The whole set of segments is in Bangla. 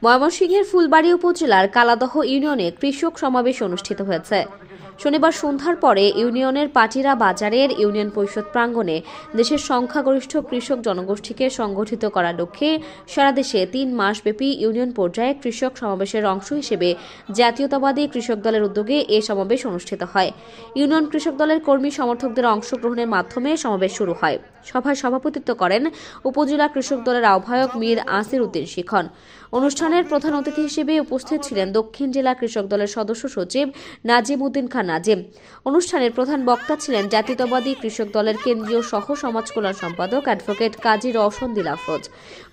ময়মনসিংহের ফুলবাড়ী উপজেলার কালাদহ ইউনিয়নে কৃষক সমাবেশ অনুষ্ঠিত হয়েছে। শনিবার সন্ধ্যার পরে ইউনিয়নের পাটিরা বাজারের ইউনিয়ন পরিষদ প্রাঙ্গণে দেশের সংখ্যাগরিষ্ঠ কৃষক জনগোষ্ঠীকে সংগঠিত করার লক্ষ্যে সারা দেশে ৩ মাসব্যাপী ইউনিয়ন পর্যায়ে কৃষক সমাবেশের অংশ হিসেবে জাতীয়তাবাদী কৃষক দলের উদ্যোগে এ সমাবেশ অনুষ্ঠিত হয়। ইউনিয়ন কৃষক দলের কর্মী সমর্থকদের অংশগ্রহণের মাধ্যমে সমাবেশ শুরু হয়। সভায় সভাপতিত্ব করেন উপজেলা কৃষক দলের আহ্বায়ক মীর আসির উদ্দিন শিখন। অনুষ্ঠানের প্রধান অতিথি হিসেবে উপস্থিত ছিলেন দক্ষিণ জেলা কৃষক দলের সদস্য সচিব নাজিম উদ্দিন খান নাজিম। অনুষ্ঠানের প্রধান বক্তা ছিলেন জাতীয়তাবাদী কৃষক দলের কেন্দ্রীয় সহ সমাজ কল্যাণ সম্পাদক অ্যাডভোকেট কাজী রওশন দিলাফরোজ।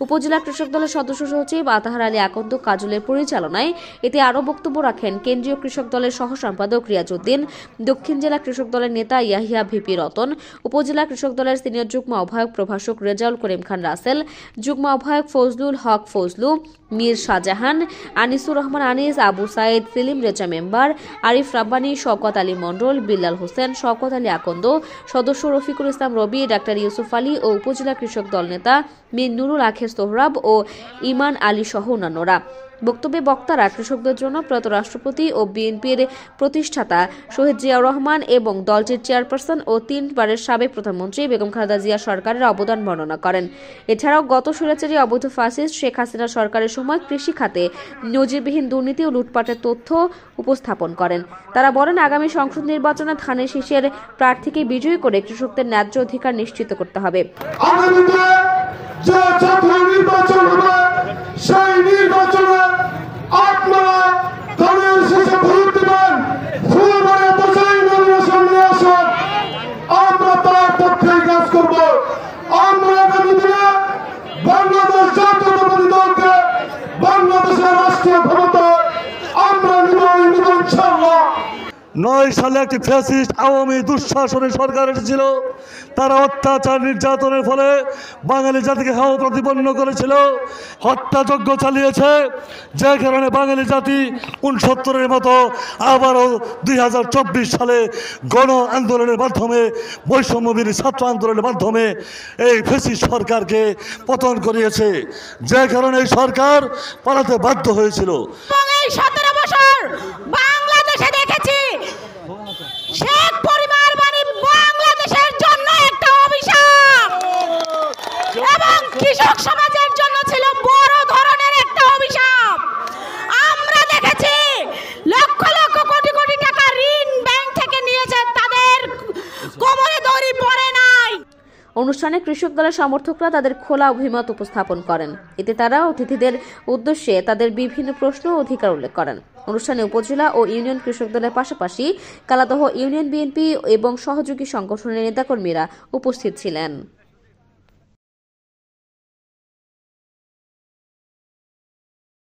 উপজেলা কৃষক দলের সদস্য সচিব আতাহার আলী আকন্দ কাজলের পরিচালনায় এতে আরও বক্তব্য রাখেন কেন্দ্রীয় কৃষক দলের সহ সম্পাদক রিয়াজ উদ্দিন, দক্ষিণ জেলা কৃষক দলের নেতা ইয়াহিয়া ভিপি রতন, উপজেলা কৃষক দলের সিনিয়র যুগ্ম আহ্বায়ক প্রভাষক রেজাউল করিম খান রাসেল, যুগ্ম আহ্বায়ক ফজলুল হক ফজলু, মীর শাহজাহান, আনিসুর রহমান আনিস, আবু সাইদ, সেলিম রেজা মেম্বার, আরিফ রাব্বানী, শওকত আলী মণ্ডল, বিল্লাল হোসেন, শওকত আলী আকন্দ, সদস্য রফিকুল ইসলাম রবি, ডাক্তার ইউসুফ আলী ও উপজেলা কৃষক দল নেতা মীর নুরুল আখের সোহরাব ও ইমান আলী সহ অন্যান্যরা। বক্তব্যে বক্তারা কৃষকদের জন্য প্রয়াত রাষ্ট্রপতি ও বিএনপির প্রতিষ্ঠাতা শহীদ জিয়াউর রহমান এবং দলটির চেয়ারপারসন ও 3 বারের সাবেক প্রধানমন্ত্রী বেগম খালেদা জিয়া সরকারের অবদান বর্ণনা করেন। এছাড়াও গত স্বৈরাচারী অবৈধ ফ্যাসিস্ট শেখ হাসিনা সরকারের সময় কৃষি খাতে নজিরবিহীন দুর্নীতি ও লুটপাটের তথ্য উপস্থাপন করেন। তারা বলেন, আগামী সংসদ নির্বাচনে ধানের শীষের প্রার্থীকে বিজয়ী করে কৃষকদের ন্যায্য অধিকার নিশ্চিত করতে হবে। নয় সালে একটি ফ্যাসিস্ট আওয়ামী দুঃশাসনের সরকার এসেছিল। তারা অত্যাচার নির্যাতনের ফলে বাঙালি জাতিকে হাও প্রতিপন্ন করেছিল, হত্যাযজ্ঞ চালিয়েছে, যে কারণে বাঙালি জাতি 69-এর মতো আবারও 2024 সালে গণ আন্দোলনের মাধ্যমে, বৈষম্যবিরোধী ছাত্র আন্দোলনের মাধ্যমে এই ফ্যাসিস্ট সরকারকে পতন করিয়েছে, যে কারণে এই সরকার পালাতে বাধ্য হয়েছিল। 17 বছর বাংলাদেশে দেখেছি শেখ পরিবার মানে বাংলাদেশের জন্য একটা অভিশাপ এবং কৃষক সমাজের জন্য ছিল বড় ধরনের একটা অভিশাপ। আমরা দেখেছি লক্ষ লক্ষ কোটি কোটি টাকা ঋণ ব্যাংক থেকে নিয়েছে, তাদের কোমরে দড়ি পড়ে নাই। অনুষ্ঠানে কৃষক দলের সমর্থকরা তাদের খোলা অভিমত উপস্থাপন করেন। এতে তারা অতিথিদের উদ্দেশ্যে তাদের বিভিন্ন প্রশ্ন ও অধিকার উল্লেখ করেন। অনুষ্ঠানে উপজেলা ও ইউনিয়ন কৃষক দলের পাশাপাশি কালাদহ ইউনিয়ন বিএনপি এবং সহযোগী সংগঠনের নেতাকর্মীরা উপস্থিত ছিলেন।